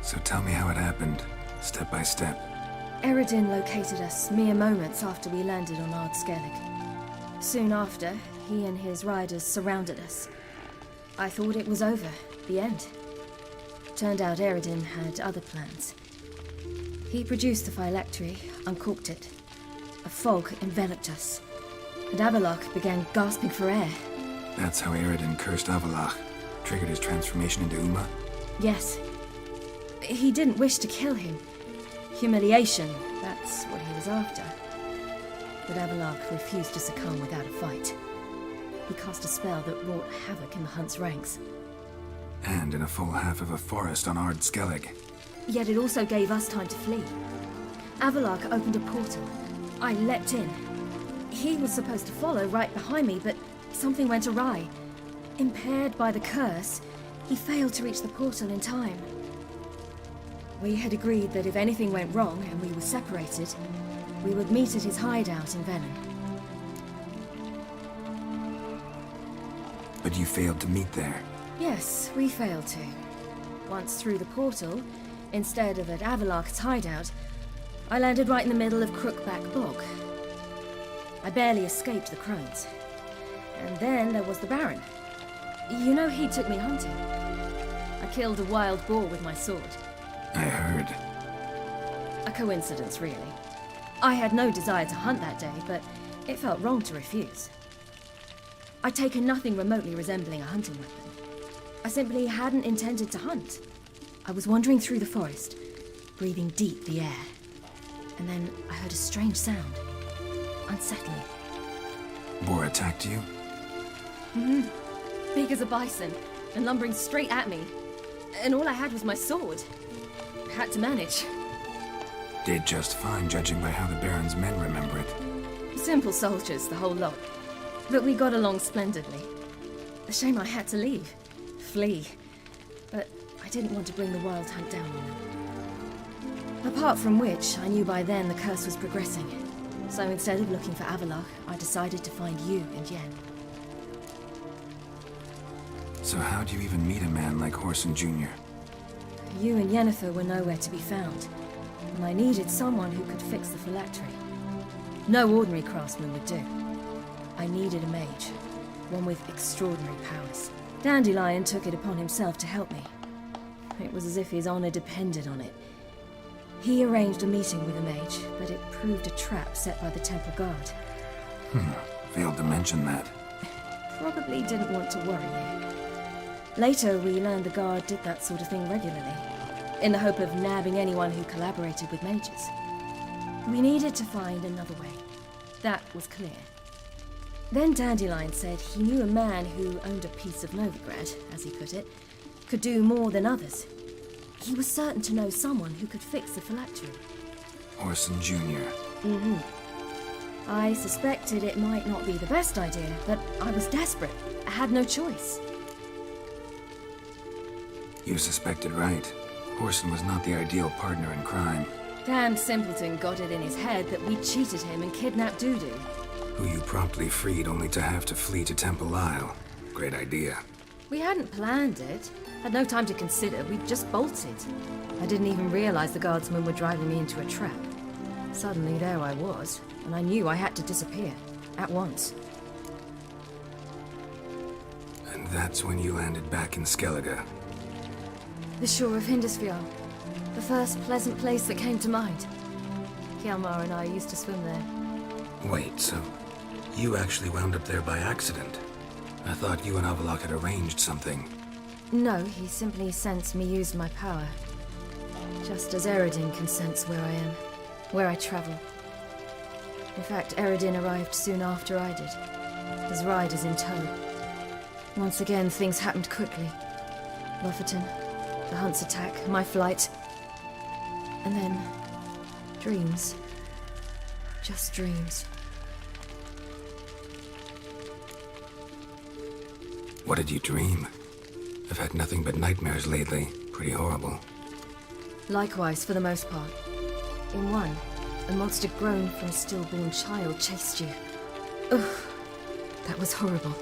So tell me how it happened, step by step. Eredin located us mere moments after we landed on Ard Skellig. Soon after, he and his riders surrounded us. I thought it was over, the end. Turned out Eredin had other plans. He produced the phylactery, uncorked it. A fog enveloped us, and Avallac'h began gasping for air. That's how Eredin cursed Avallac'h, triggered his transformation into Uma? Yes. He didn't wish to kill him. Humiliation, that's what he was after. But Avallac'h refused to succumb without a fight. He cast a spell that wrought havoc in the Hunt's ranks. And in a full half of a forest on Ard Skellig. Yet it also gave us time to flee. Avallac'h opened a portal. I leapt in. He was supposed to follow right behind me, but something went awry. Impaired by the curse, he failed to reach the portal in time. We had agreed that if anything went wrong and we were separated, we would meet at his hideout in Velen. But you failed to meet there. Yes, we failed to. Once through the portal, instead of at Avallac'h's hideout, I landed right in the middle of Crookback Bog. I barely escaped the crones. And then there was the Baron. You know, he took me hunting. I killed a wild boar with my sword. I heard. A coincidence, really. I had no desire to hunt that day, but it felt wrong to refuse. I'd taken nothing remotely resembling a hunting weapon. I simply hadn't intended to hunt. I was wandering through the forest, breathing deep the air. And then I heard a strange sound. Unsettling. Boar attacked you? Mm-hmm. Big as a bison, and lumbering straight at me. And all I had was my sword. Had to manage. Did just fine, judging by how the Baron's men remember it. Simple soldiers, the whole lot. But we got along splendidly. A shame I had to leave. Flee. But I didn't want to bring the Wild Hunt down on them. Apart from which, I knew by then the curse was progressing. So instead of looking for Avallac'h, I decided to find you and Yen. So how'd you even meet a man like Morhen Jr.? You and Yennefer were nowhere to be found, and I needed someone who could fix the phylactery. No ordinary craftsman would do. I needed a mage, one with extraordinary powers. Dandelion took it upon himself to help me. It was as if his honor depended on it. He arranged a meeting with a mage, but it proved a trap set by the Temple Guard. Failed to mention that. Probably didn't want to worry you. Later, we learned the Guard did that sort of thing regularly, in the hope of nabbing anyone who collaborated with mages. We needed to find another way. That was clear. Then Dandelion said he knew a man who owned a piece of Novigrad, as he put it, could do more than others. He was certain to know someone who could fix the phylactery. Morhen Jr. Mm-hmm. I suspected it might not be the best idea, but I was desperate. I had no choice. You suspected right. Morhen was not the ideal partner in crime. Damned simpleton got it in his head that we cheated him and kidnapped Dudu. Who you promptly freed only to have to flee to Temple Isle. Great idea. We hadn't planned it. Had no time to consider. We just bolted. I didn't even realize the guardsmen were driving me into a trap. Suddenly there I was, and I knew I had to disappear. At once. And that's when you landed back in Skellige. The shore of Hindisfjord. The first pleasant place that came to mind. Hjalmar and I used to swim there. Wait, so you actually wound up there by accident? I thought you and Avallac'h had arranged something. No, he simply sensed me use my power. Just as Eredin can sense where I am, where I travel. In fact, Eredin arrived soon after I did, his riders in tow. Once again, things happened quickly. Lofferton, the Hunt's attack, my flight. And then, dreams. Just dreams. What did you dream? I've had nothing but nightmares lately. Pretty horrible. Likewise, for the most part. In one, a monster grown from a stillborn child chased you. Ugh, that was horrible.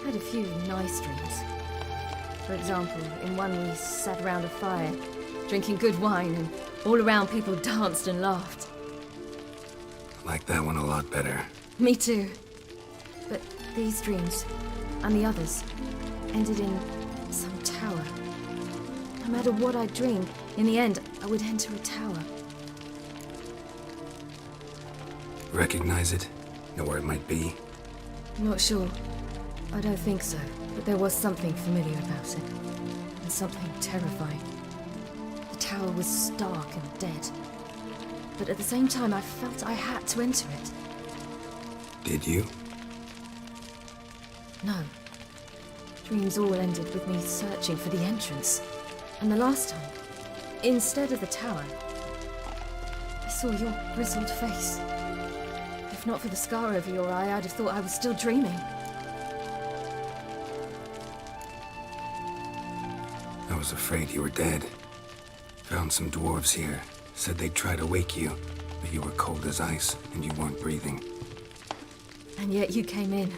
Had a few nice dreams. For example, in one we sat around a fire, drinking good wine, and all around people danced and laughed. Like that one a lot better. Me too. But these dreams, and the others, ended in some tower. No matter what I dreamed, in the end, I would enter a tower. Recognize it? Know where it might be? Not sure. I don't think so. But there was something familiar about it. And something terrifying. The tower was stark and dead. But at the same time, I felt I had to enter it. Did you? No. Dreams all ended with me searching for the entrance. And the last time, instead of the tower, I saw your grizzled face. If not for the scar over your eye, I'd have thought I was still dreaming. I was afraid you were dead. Found some dwarves here. Said they'd try to wake you, but you were cold as ice and you weren't breathing. And yet you came in.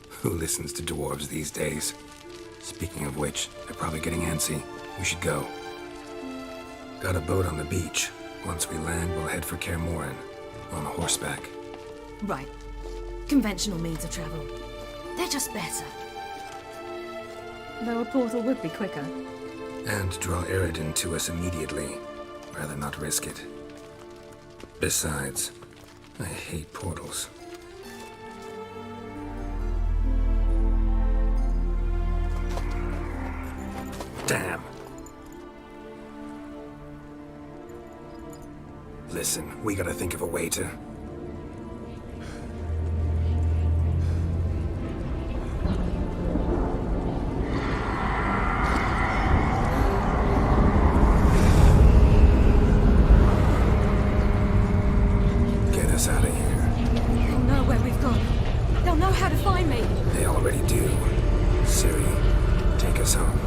Who listens to dwarves these days? Speaking of which, they're probably getting antsy. We should go. Got a boat on the beach. Once we land, we'll head for Kaer on horseback. Right. Conventional means of travel. They're just better. Though a portal would be quicker. And draw Eredin to us immediately. Rather not risk it. Besides, I hate portals. Damn. Listen, we gotta think of a way to... get us out of here. They'll know where we've gone. They'll know how to find me. They already do. Siri, take us home.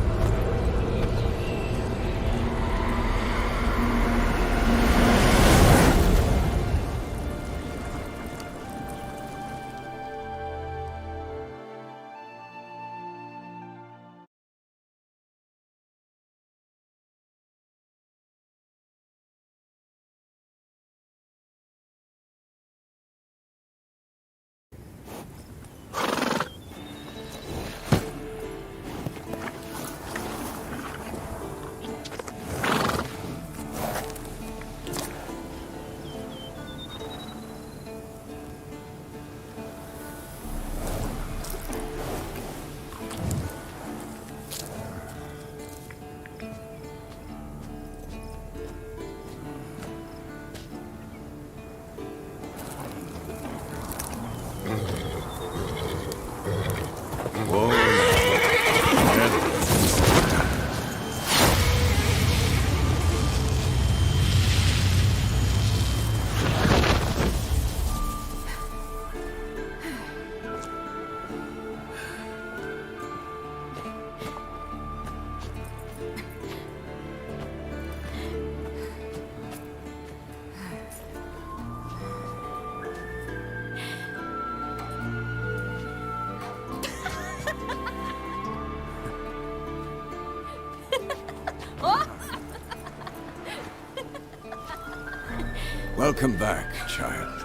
Welcome back, child.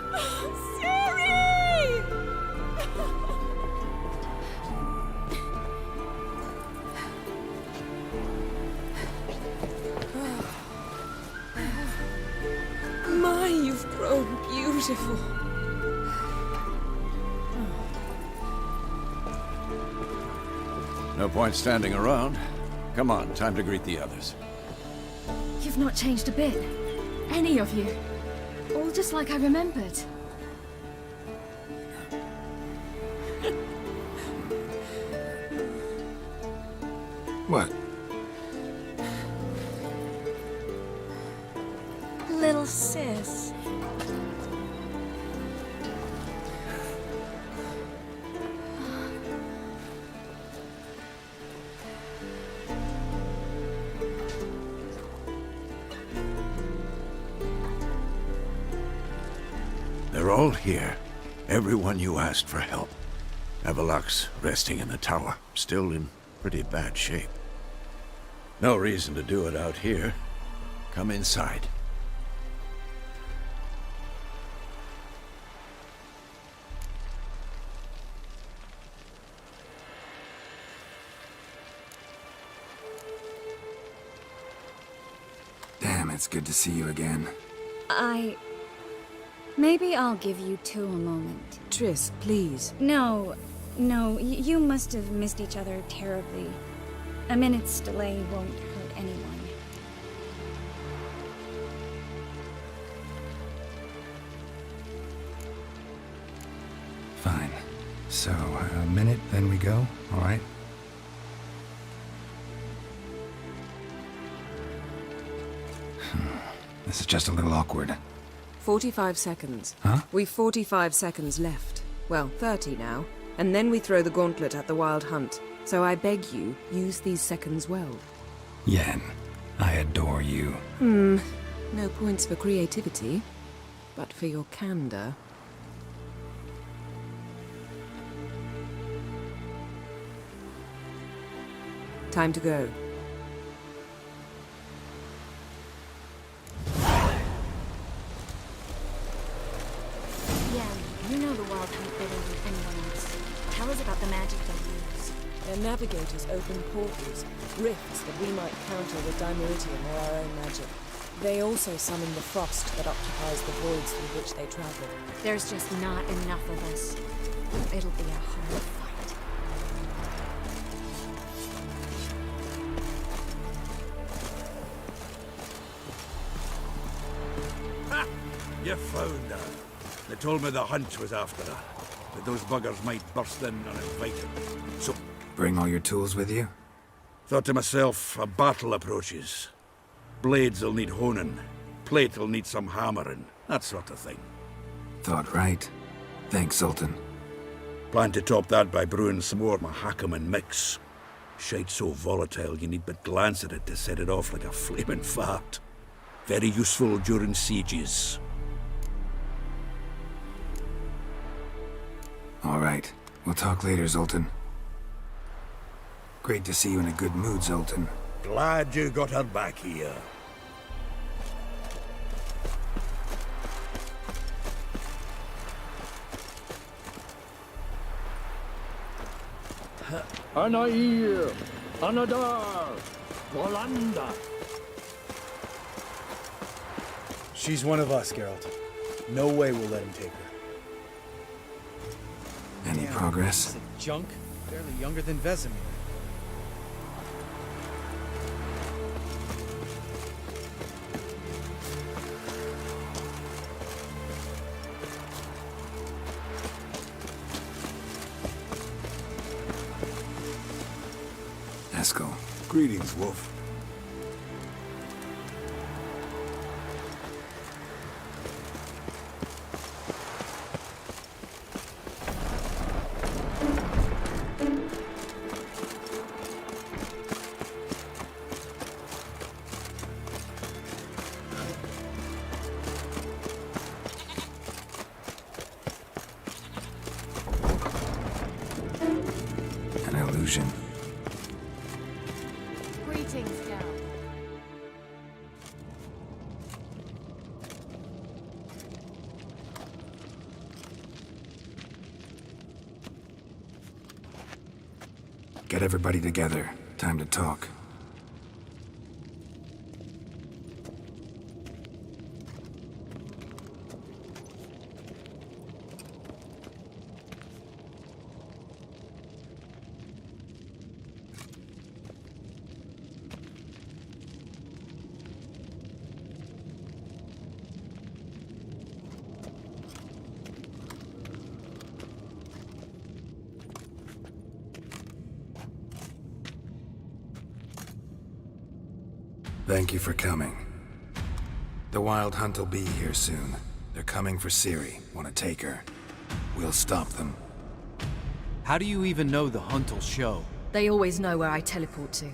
Siri! My, you've grown beautiful. No point standing around. Come on, time to greet the others. You've not changed a bit. Any of you. All just like I remembered. What? Little sis. They're all here. Everyone you asked for help. Avalok's resting in the tower, still in pretty bad shape. No reason to do it out here. Come inside. Damn, it's good to see you again. Maybe I'll give you two a moment. Triss, please. No, you must have missed each other terribly. A minute's delay won't hurt anyone. Fine. So, a minute, then we go, all right? This is just a little awkward. 45 seconds. Huh? We've 45 seconds left. Well, 30 now. And then we throw the gauntlet at the Wild Hunt. So I beg you, use these seconds well. Yen, I adore you. No points for creativity, but for your candor. Time to go. Yeah, you know the Wild Hunt better than anyone else. Tell us about the magic they use. Their navigators open portals, rifts that we might counter with Dimeritium or our own magic. They also summon the frost that occupies the voids through which they travel. There's just not enough of us. It'll be a hard fight. You found her. They told me the hunt was after her, but those buggers might burst in uninvited. So, Bring all your tools with you? thought to myself, a battle approaches. Blades'll need honing, plate'll need some hammering, that sort of thing. Thought right. Thanks, Sultan. Plan to top that by brewing some more Mahakaman mix. Shite so volatile you need but glance at it to set it off like a flaming fart. Very useful during sieges. All right. We'll talk later, Zoltan. Great to see you in a good mood, Zoltan. Glad you got her back here. Anair, Anadar, Walanda. She's one of us, Geralt. No way we'll let him take her. Any progress? Junk, barely younger than Vesemir. Eskel. Greetings, Wolf. An illusion. Greetings, Geralt. Get everybody together. Time to talk. Thank you for coming. The Wild Hunt will be here soon. They're coming for Ciri. Want to take her? We'll stop them. How do you even know the hunt will show? They always know where I teleport to,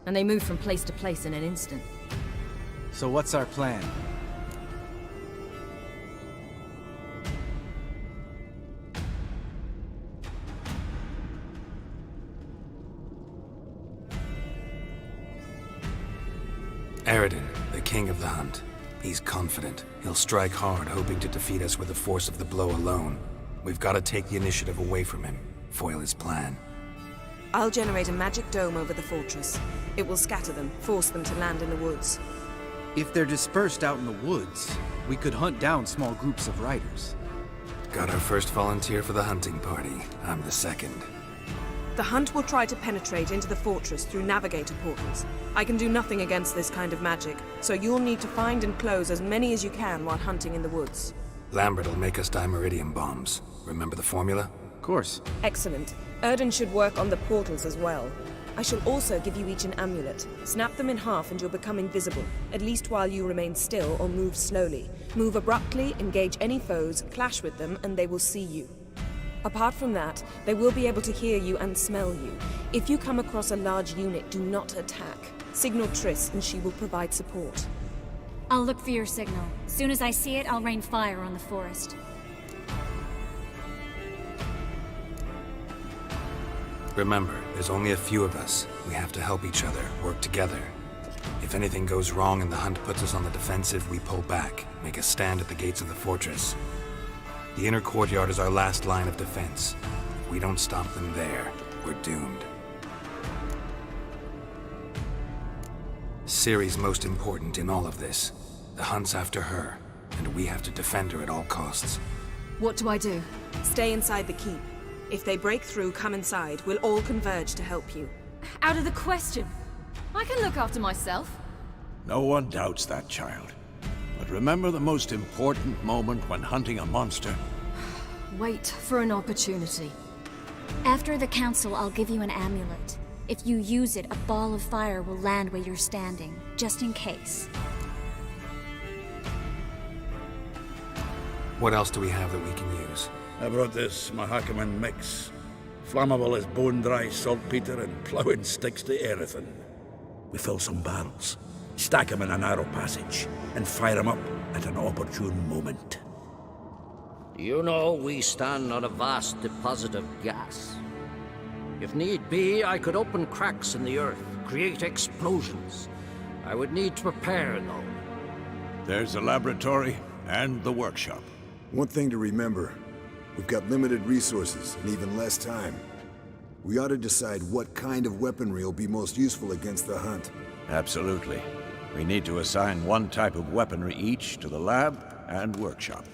and they move from place to place in an instant. So what's our plan? Eredin, the king of the hunt. He's confident. He'll strike hard, hoping to defeat us with the force of the blow alone. We've got to take the initiative away from him, foil his plan. I'll generate a magic dome over the fortress. It will scatter them, force them to land in the woods. If they're dispersed out in the woods, we could hunt down small groups of riders. Got our first volunteer for the hunting party. I'm the second. The hunt will try to penetrate into the fortress through navigator portals. I can do nothing against this kind of magic, so you'll need to find and close as many as you can while hunting in the woods. Lambert will make us dimeridium bombs. Remember the formula? Of course. Excellent. Erden should work on the portals as well. I shall also give you each an amulet. Snap them in half and you'll become invisible, at least while you remain still or move slowly. Move abruptly, engage any foes, clash with them, and they will see you. Apart from that, they will be able to hear you and smell you. If you come across a large unit, do not attack. Signal Triss and she will provide support. I'll look for your signal. As soon as I see it, I'll rain fire on the forest. Remember, there's only a few of us. We have to help each other, work together. If anything goes wrong and the hunt puts us on the defensive, we pull back, make a stand at the gates of the fortress. The inner courtyard is our last line of defense. If we don't stop them there, we're doomed. Ciri's most important in all of this. The hunt's after her, and we have to defend her at all costs. What do I do? Stay inside the keep. If they break through, come inside. We'll all converge to help you. Out of the question. I can look after myself. No one doubts that, child. But remember the most important moment when hunting a monster? Wait for an opportunity. After the council, I'll give you an amulet. If you use it, a ball of fire will land where you're standing, just in case. What else do we have that we can use? I brought this Mahakaman mix. Flammable as bone-dry saltpeter and ploughing sticks to anything. We fill some barrels, stack them in a narrow passage, and fire them up at an opportune moment. You know, we stand on a vast deposit of gas. If need be, I could open cracks in the earth, create explosions. I would need to prepare, though. There's the laboratory and the workshop. One thing to remember, we've got limited resources and even less time. We ought to decide what kind of weaponry will be most useful against the hunt. Absolutely. We need to assign one type of weaponry each to the lab and workshop.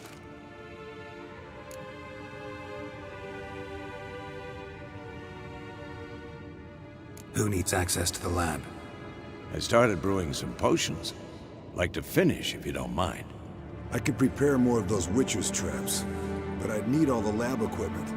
Who needs access to the lab? I started brewing some potions. Like to finish, if you don't mind. I could prepare more of those Witcher's traps, but I'd need all the lab equipment.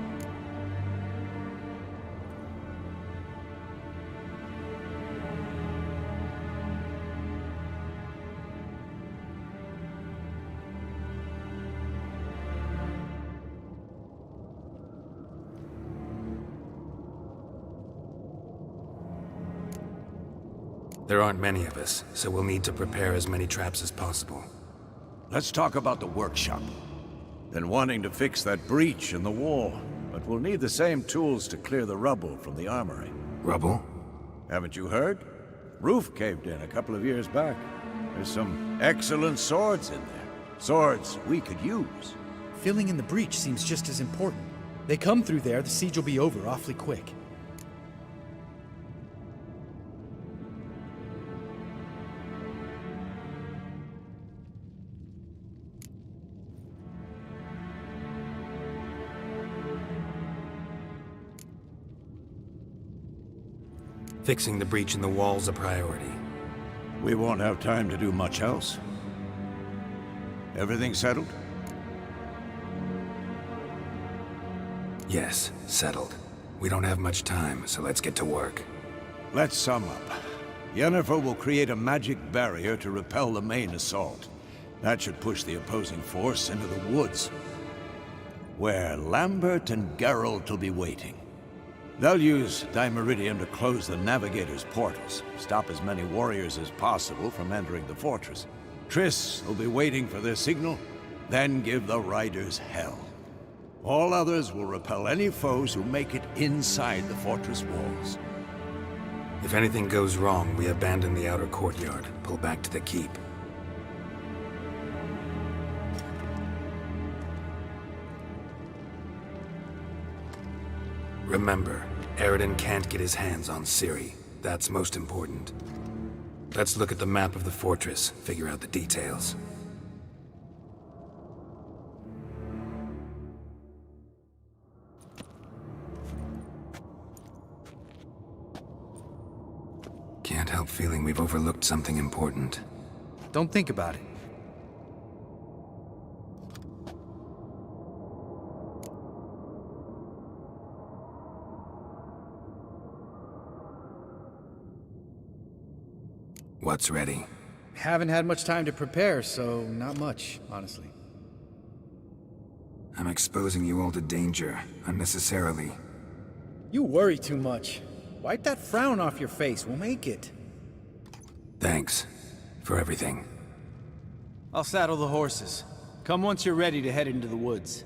There aren't many of us, so we'll need to prepare as many traps as possible. Let's talk about the workshop. Been wanting to fix that breach in the wall, but we'll need the same tools to clear the rubble from the armory. Rubble? Haven't you heard? Roof caved in a couple of years back. There's some excellent swords in there. Swords we could use. Filling in the breach seems just as important. They come through there, the siege will be over awfully quick. Fixing the breach in the wall's a priority. We won't have time to do much else. Everything settled? Yes, settled. We don't have much time, so let's get to work. Let's sum up. Yennefer will create a magic barrier to repel the main assault. That should push the opposing force into the woods, where Lambert and Geralt will be waiting. They'll use dimeridium to close the navigator's portals, stop as many warriors as possible from entering the fortress. Triss will be waiting for their signal, then give the riders hell. All others will repel any foes who make it inside the fortress walls. If anything goes wrong, we abandon the outer courtyard, pull back to the keep. Remember, Aridin can't get his hands on Ciri. That's most important. Let's look at the map of the fortress, figure out the details. Can't help feeling we've overlooked something important. Don't think about it. What's ready? Haven't had much time to prepare, so not much, honestly. I'm exposing you all to danger, unnecessarily. You worry too much. Wipe that frown off your face, we'll make it. Thanks. For everything. I'll saddle the horses. Come once you're ready to head into the woods.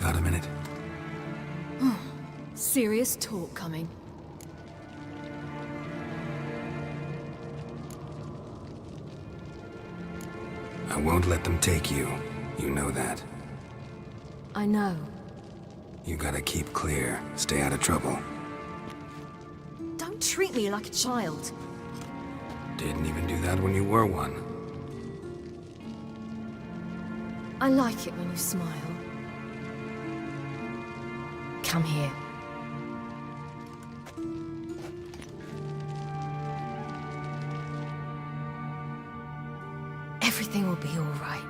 Got a minute? Serious talk coming. I won't let them take you. You know that. I know. You gotta keep clear. Stay out of trouble. Don't treat me like a child. Didn't even do that when you were one. I like it when you smile. Come here. Everything will be all right.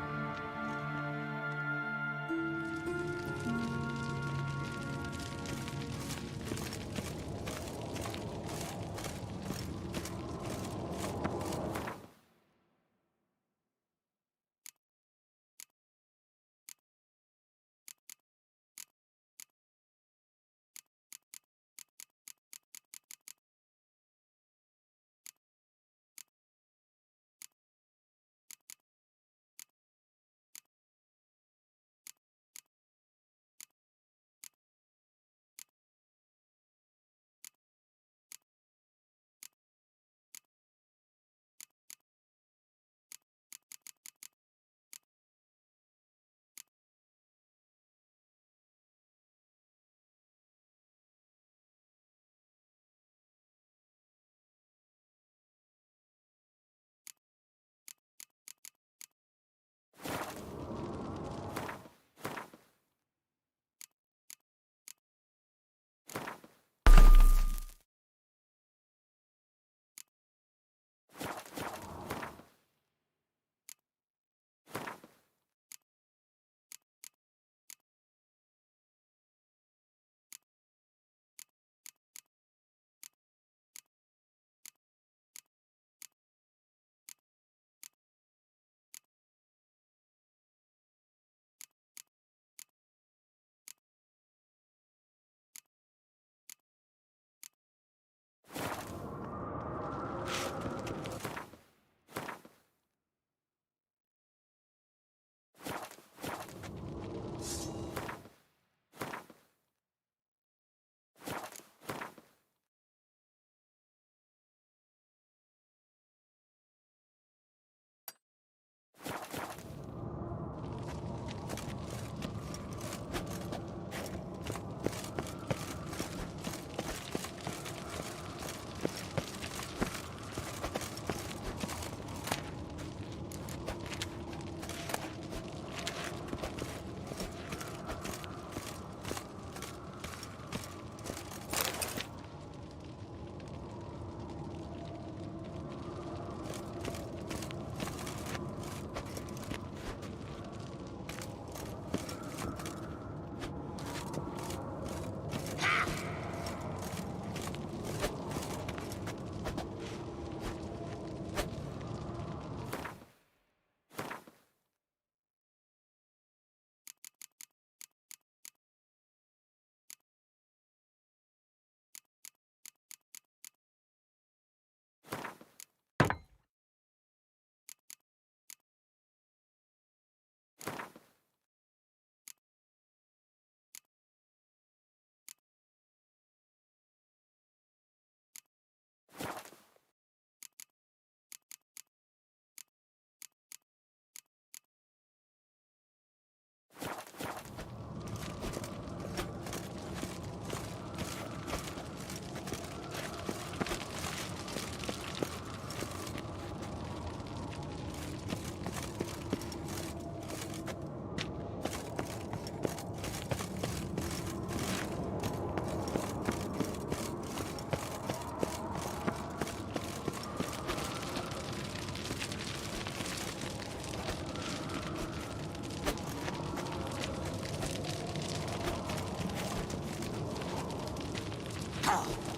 Kaer.